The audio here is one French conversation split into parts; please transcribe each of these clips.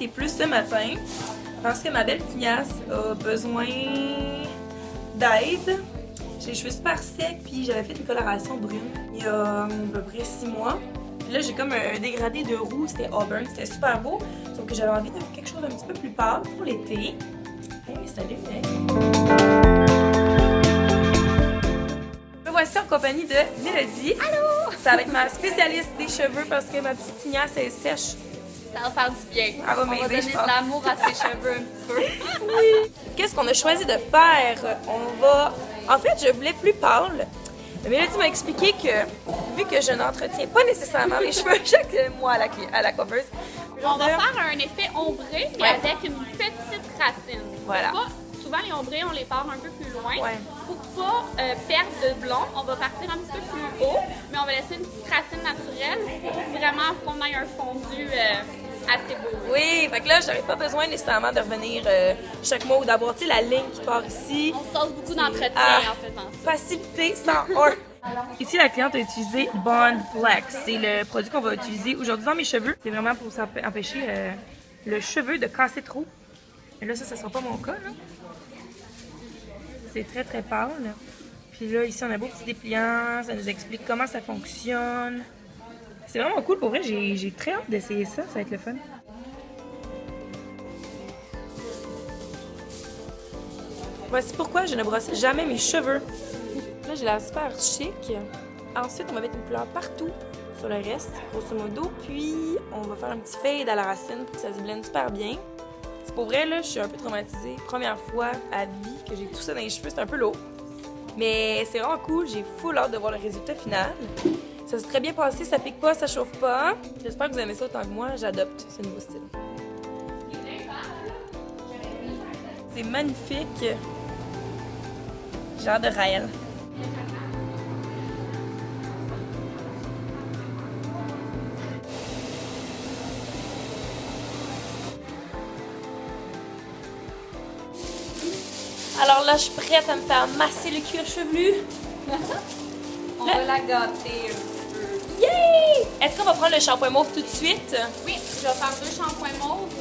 été plus ce matin parce que ma belle tignasse a besoin d'aide. J'ai les cheveux super secs, puis j'avais fait une coloration brune il y a à peu près 6 mois. Puis là, j'ai comme un dégradé de roux, c'était auburn, c'était super beau. Sauf que j'avais envie de quelque chose d'un petit peu plus pâle pour l'été. Hey, salut! Hey. Me voici en compagnie de Mélodie. Allô! C'est avec ma spécialiste des cheveux parce que ma petite tignasse est sèche. Ça va faire du bien. On va donner de l'amour à ses cheveux un petit peu. Oui. Qu'est-ce qu'on a choisi de faire? En fait, je voulais plus pâle. Mélodie m'a expliqué que, vu que je n'entretiens pas nécessairement mes cheveux chaque mois à la coiffeuse, on va faire un effet ombré, mais avec une petite racine. Voilà. Souvent, les ombrés, on les part un peu plus loin. Ouais. Pour pas perdre de blond, on va partir un petit peu plus haut, mais on va laisser une petite racine naturelle pour vraiment qu'on ait un fondu assez beau. Oui, fait que là, j'avais pas besoin nécessairement de revenir chaque mois ou d'avoir, tu sais, la ligne qui part ici. On sauce beaucoup d'entretien en faisant ça. Facilité 101. Ici, la cliente a utilisé Bond Flex. C'est le produit qu'on va utiliser aujourd'hui dans mes cheveux. C'est vraiment pour empêcher le cheveu de casser trop. Mais là, ça sera pas mon cas, là. C'est très, très pâle. Puis là, ici, on a beau petit dépliant. Ça nous explique comment ça fonctionne. C'est vraiment cool. Pour vrai, j'ai très hâte d'essayer ça. Ça va être le fun. Voici pourquoi je ne brosse jamais mes cheveux. Là, j'ai l'air super chic. Ensuite, on va mettre une couleur partout sur le reste, grosso modo. Puis, on va faire un petit fade à la racine pour que ça se blende super bien. C'est pour vrai, là, je suis un peu traumatisée. Première fois à vie que j'ai tout ça dans les cheveux, c'est un peu lourd. Mais c'est vraiment cool, j'ai full hâte de voir le résultat final. Ça s'est très bien passé, ça pique pas, ça chauffe pas. J'espère que vous aimez ça autant que moi, j'adopte ce nouveau style. C'est magnifique. J'ai hâte de Raël. Alors là, je suis prête à me faire masser le cuir chevelu. On va la gâter un petit peu. Yay! Est-ce qu'on va prendre le shampoing mauve tout de suite? Oui, je vais faire 2 shampoings mauves,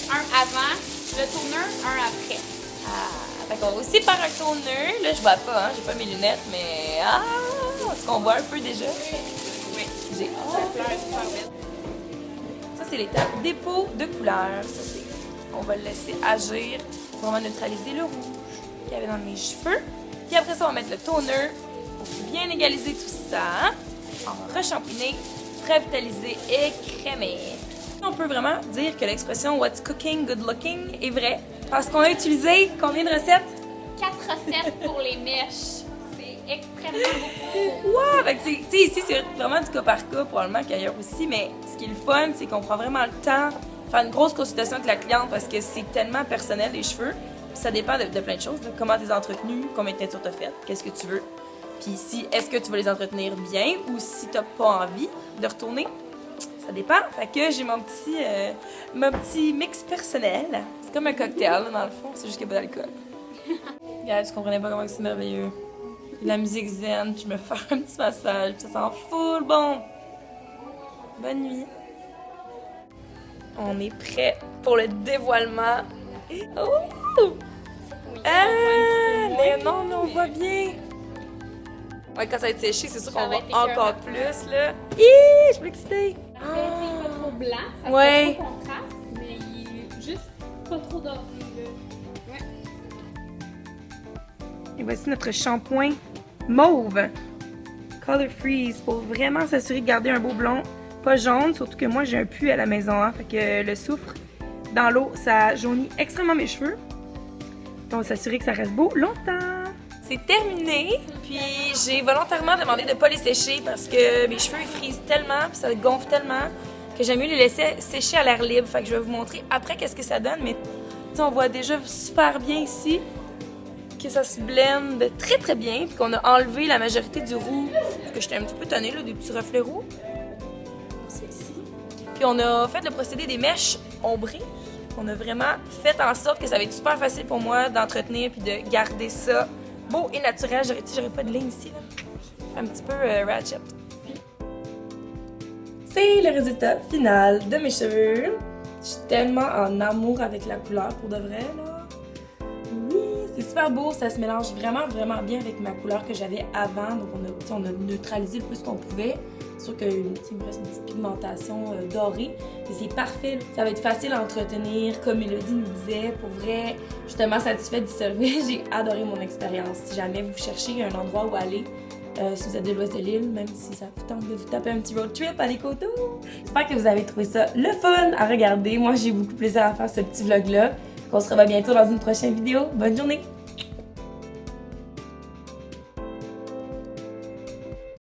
un avant, le toner, un après. Ah, fait qu'on va aussi faire un toner. Là, je vois pas, hein, j'ai pas mes lunettes, mais est-ce qu'on voit un peu déjà? Oui. J'ai Ça pleure super belle. Ça, c'est l'étape dépôt de couleur. Ça, c'est... On va le laisser agir pour vraiment neutraliser le rouge qu'il y avait dans mes cheveux. Puis après ça, on va mettre le toner pour bien égaliser tout ça. On va reshampouiner, revitaliser et crémer. On peut vraiment dire que l'expression What's cooking, good looking est vraie. Parce qu'on a utilisé combien de recettes? 4 recettes pour les mèches. C'est extrêmement beaucoup. Wow! Fait que tu sais, ici, c'est vraiment du cas par cas, probablement qu'ailleurs aussi, mais ce qui est le fun, c'est qu'on prend vraiment le temps de faire une grosse consultation avec la cliente parce que c'est tellement personnel, les cheveux. Puis ça dépend de plein de choses. Là. Comment tu les as entretenus, combien de teintures tu as faites, qu'est-ce que tu veux. Puis si, est-ce que tu veux les entretenir bien ou si tu n'as pas envie de retourner. Ça dépend. Fait que j'ai mon petit mix personnel. C'est comme un cocktail, là, dans le fond. C'est juste qu'il n'y a pas d'alcool. Regarde, tu comprenais pas comment c'est merveilleux. Puis la musique zen, puis je me fais un petit massage. Puis ça sent full bon. Bonne nuit. On est prêt pour le dévoilement. Oh! Mais non, mais on voit bien. Ouais, quand ça va être séché, c'est sûr qu'on va encore plus, là. Je suis excitée. Il est pas trop blanc, ça Ouais. fait trop contraste, mais il est juste pas trop doré. Ouais. Et voici notre shampoing mauve. Color Freeze pour vraiment s'assurer de garder un beau blond, pas jaune, surtout que moi j'ai un puits à la maison, hein, fait que le soufre dans l'eau, ça jaunit extrêmement mes cheveux. Donc s'assurer que ça reste beau longtemps. C'est terminé, puis j'ai volontairement demandé de ne pas les sécher parce que mes cheveux ils frisent tellement, puis ça gonfle tellement que j'aime mieux les laisser sécher à l'air libre. Fait que je vais vous montrer après qu'est-ce que ça donne, mais on voit déjà super bien ici que ça se blende très très bien, puis qu'on a enlevé la majorité du roux, parce que j'étais un petit peu tannée là, des petits reflets roux. C'est ici. Puis on a fait le procédé des mèches ombrées. On a vraiment fait en sorte que ça va être super facile pour moi d'entretenir puis de garder ça beau et naturel. J'aurais pas de ligne ici, là. Un petit peu ratchet. C'est le résultat final de mes cheveux. Je suis tellement en amour avec la couleur pour de vrai, là. Oui, c'est super beau, ça se mélange vraiment, vraiment bien avec ma couleur que j'avais avant. Donc on a neutralisé le plus qu'on pouvait. C'est sûr qu'il me reste une petite pigmentation dorée, mais c'est parfait. Là. Ça va être facile à entretenir, comme Mélodie nous disait. Pour vrai, je suis tellement satisfaite du service. J'ai adoré mon expérience. Si jamais vous cherchez un endroit où aller, si vous êtes de l'ouest de l'île, même si ça vous tente de vous taper un petit road trip à l'Écoto. J'espère que vous avez trouvé ça le fun à regarder. Moi, j'ai beaucoup de plaisir à faire ce petit vlog-là. On se revoit bientôt dans une prochaine vidéo. Bonne journée!